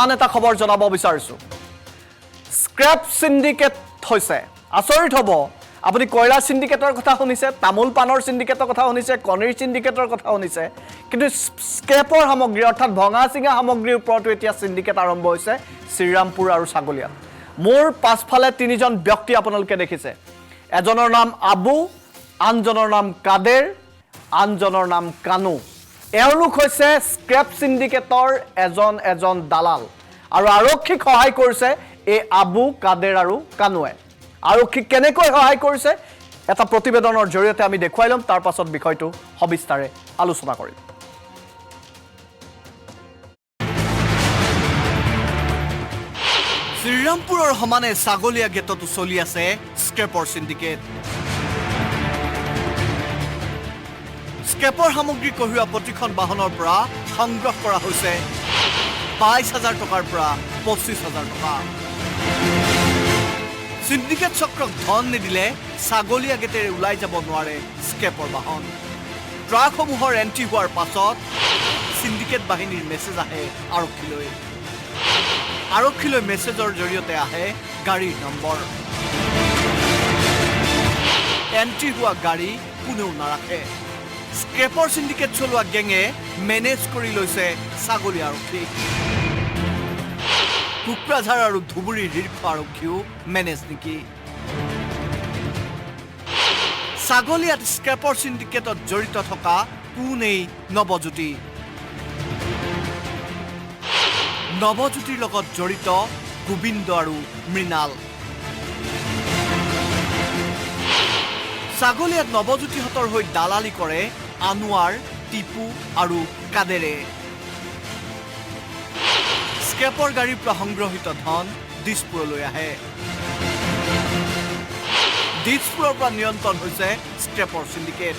আন এটা খবৰ জনাব বিচাৰিছোঁ স্ক্ৰেপ সিন্ডিকেট হৈছে আচৰিত হ'ব আপুনি কয়লা সিন্ডিকেটৰ কথা শুনিছে তামোল পানৰ সিন্ডিকেটৰ কথা শুনিছে কণীৰ সিন্ডিকেটৰ কথা শুনিছে কিন্তু স্ক্ৰেপৰ সামগ্ৰী অৰ্থাৎ ভঙা চিঙা সামগ্ৰীৰ ওপৰতো এতিয়া সিন্ডিকেট আৰম্ভ হৈছে শ্ৰীৰামপুৰ আৰু ছাগলীয়াত মোৰ পাছফালে তিনিজন ব্যক্তি আপোনালোকে দেখিছে এজনৰ নাম আবু আনজনৰ নাম কাদেৰ আনজনৰ নাম কানু এওঁলোক হৈছে স্ক্ৰেপ সিন্ডিকেটৰ এজন দালাল আৰু আৰক্ষীক সহায় কৰিছে এই আবু কাদেৰ আৰু কানুৱে আৰক্ষীক কেনেকৈ সহায় কৰিছে এটা প্ৰতিবেদনৰ জৰিয়তে আমি দেখুৱাই লম তাৰ পাছত বিষয়টো সবিস্তাৰে আলোচনা কৰিম শ্ৰীৰামপুৰৰ সমানে ছাগলীয়া গেটতো চলি আছে স্ক্ৰেপৰ সিন্ডিকেট স্ক্ৰেপৰ সামগ্ৰী কঢ়িওৱা প্ৰতিখন বাহনৰ পৰা সংগ্ৰহ কৰা হৈছে ২২,০০০ টকাৰ পৰা ২৫,০০০ টকা সিন্ডিকেট চক্ৰক ধন নিদিলে ছাগলীয়া গেটেৰে ওলাই যাব নোৱাৰে স্ক্ৰেপৰ বাহন ট্ৰাকসমূহৰ এণ্ট্ৰি হোৱাৰ পাছত সিন্ডিকেট বাহিনীৰ মেছেজ আহে আৰক্ষীলৈ মেছেজৰ জৰিয়তে আহে গাড়ীৰ নম্বৰ এণ্ট্ৰি হোৱা গাড়ী কোনেও নাৰাখে স্ক্ৰেপৰ সিন্ডিকেট চলোৱা গেঙে মেনেজ কৰি লৈছে ছাগলীয়া আৰক্ষীক কুকৰাঝাৰ আৰু ধুবুৰীৰ শীৰ্ষ আৰক্ষীও মেনেজ নেকি ছাগলীয়াত স্ক্ৰেপৰ সিন্ডিকেটত জড়িত থকা কোন এই নৱজ্যোতিৰ লগত জড়িত গোবিন্দ আৰু মৃণাল ছাগলীয়াত নৱজ্যোতিহঁতৰ হৈ দালালি কৰে আনোৱাৰ টিপু আৰু কাদেৰে স্ক্ৰেপৰ গাড়ীৰ পৰা সংগ্ৰহিত ধন দিছপুৰলৈ আহে দিছপুৰৰ পৰা নিয়ন্ত্ৰণ হৈছে স্ক্ৰেপৰ সিন্ডিকেট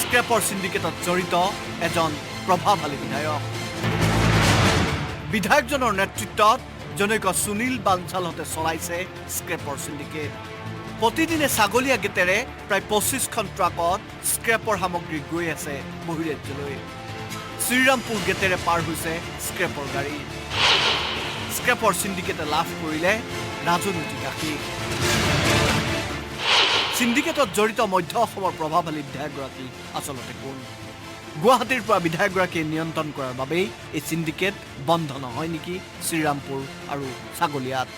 স্ক্ৰেপৰ সিন্ডিকেটত জড়িত এজন প্ৰভাৱশালী বিধায়কজনৰ নেতৃত্বত জনৈক সুনীল বাঞ্চালহঁতে চলাইছে স্ক্ৰেপৰ সিন্ডিকেট প্ৰতিদিনে ছাগলীয়া গেটেৰে প্ৰায় ২৫খন ট্ৰাকত স্ক্ৰেপৰ সামগ্ৰী গৈ আছে বহিৰাজ্যলৈ শ্ৰীৰামপুৰ গেটেৰে পাৰ হৈছে স্ক্ৰেপৰ গাড়ী স্ক্ৰেপৰ সিন্ডিকেটে লাভ কৰিলে ৰাজনৈতিক আশীষ সিন্ডিকেটত জড়িত মধ্য অসমৰ প্ৰভাৱশালী বিধায়কগৰাকী আচলতে কোন গুৱাহাটীৰ পৰা বিধায়কগৰাকীয়ে নিয়ন্ত্ৰণ কৰাৰ বাবেই এই সিন্ডিকেট বন্ধ নহয় নেকি শ্ৰীৰামপুৰ আৰু ছাগলীয়াত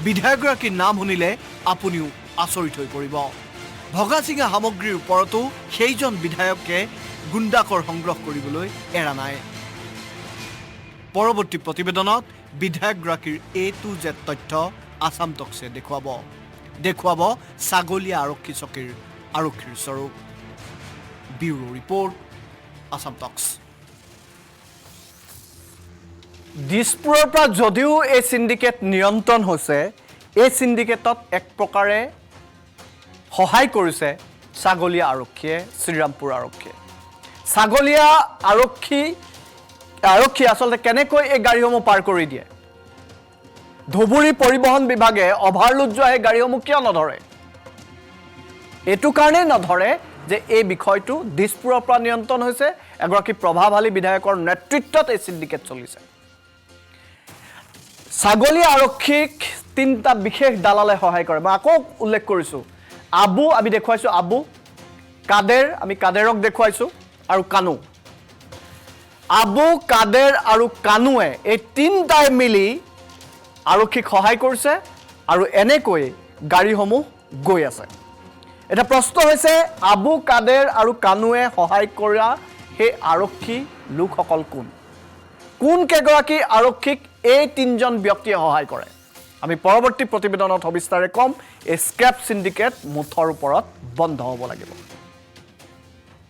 বিধায়কগৰাকীৰ নাম শুনিলে আপুনিও আচৰিত হৈ পৰিব ভগা চিঙা সামগ্ৰীৰ ওপৰতো সেইজন বিধায়কে গুণ্ডাকৰ সংগ্ৰহ কৰিবলৈ এৰা নাই পৰৱৰ্তী প্ৰতিবেদনত বিধায়কগৰাকীৰ A to Z তথ্য আসাম টক্সে দেখুৱাব ছাগলীয়া আৰক্ষী চকীৰ আৰক্ষীৰ স্বৰূপ ব্যুৰো ৰিপৰ্ট আসাম টক্স দিছপুৰৰ পৰা যদিও এই সিন্ডিকেট নিয়ন্ত্ৰণ হৈছে এই সিন্ডিকেটত এক প্ৰকাৰে সহায় কৰিছে ছাগলীয়া আৰক্ষীয়ে শ্ৰীৰামপুৰ আৰক্ষীয়ে ছাগলীয়া আৰক্ষী আচলতে কেনেকৈ এই গাড়ীসমূহ পাৰ কৰি দিয়ে ধুবুৰী পৰিবহণ বিভাগে অভাৰলোড যোৱা এই গাড়ীসমূহ কিয় নধৰে এইটো কাৰণেই নধৰে যে এই বিষয়টো দিছপুৰৰ পৰা নিয়ন্ত্ৰণ হৈছে এগৰাকী প্ৰভাৱশালী বিধায়কৰ নেতৃত্বত এই সিন্ডিকেট চলিছে ছাগলীয়া আৰক্ষীক তিনিটা বিশেষ দালালে সহায় কৰে মই আকৌ উল্লেখ কৰিছোঁ আবু আমি দেখুৱাইছোঁ আবু কাদেৰ আমি কাদেৰক দেখুৱাইছোঁ আৰু কানু আবু কাদেৰ আৰু কানুৱে এই তিনিটাই মিলি আৰক্ষীক সহায় কৰিছে আৰু এনেকৈ গাড়ীসমূহ গৈ আছে এটা প্ৰশ্ন হৈছে আবু কাদেৰ আৰু কানুৱে সহায় কৰা সেই আৰক্ষী লোকসকল কোন কেইগৰাকী আৰক্ষীক এই তিনিজন ব্যক্তিয়ে সহায় কৰে আমি পৰৱৰ্তী প্ৰতিবেদনত সবিস্তাৰে কম এই স্ক্ৰেপ সিন্ডিকেট মুঠৰ ওপৰত বন্ধ হ'ব লাগিব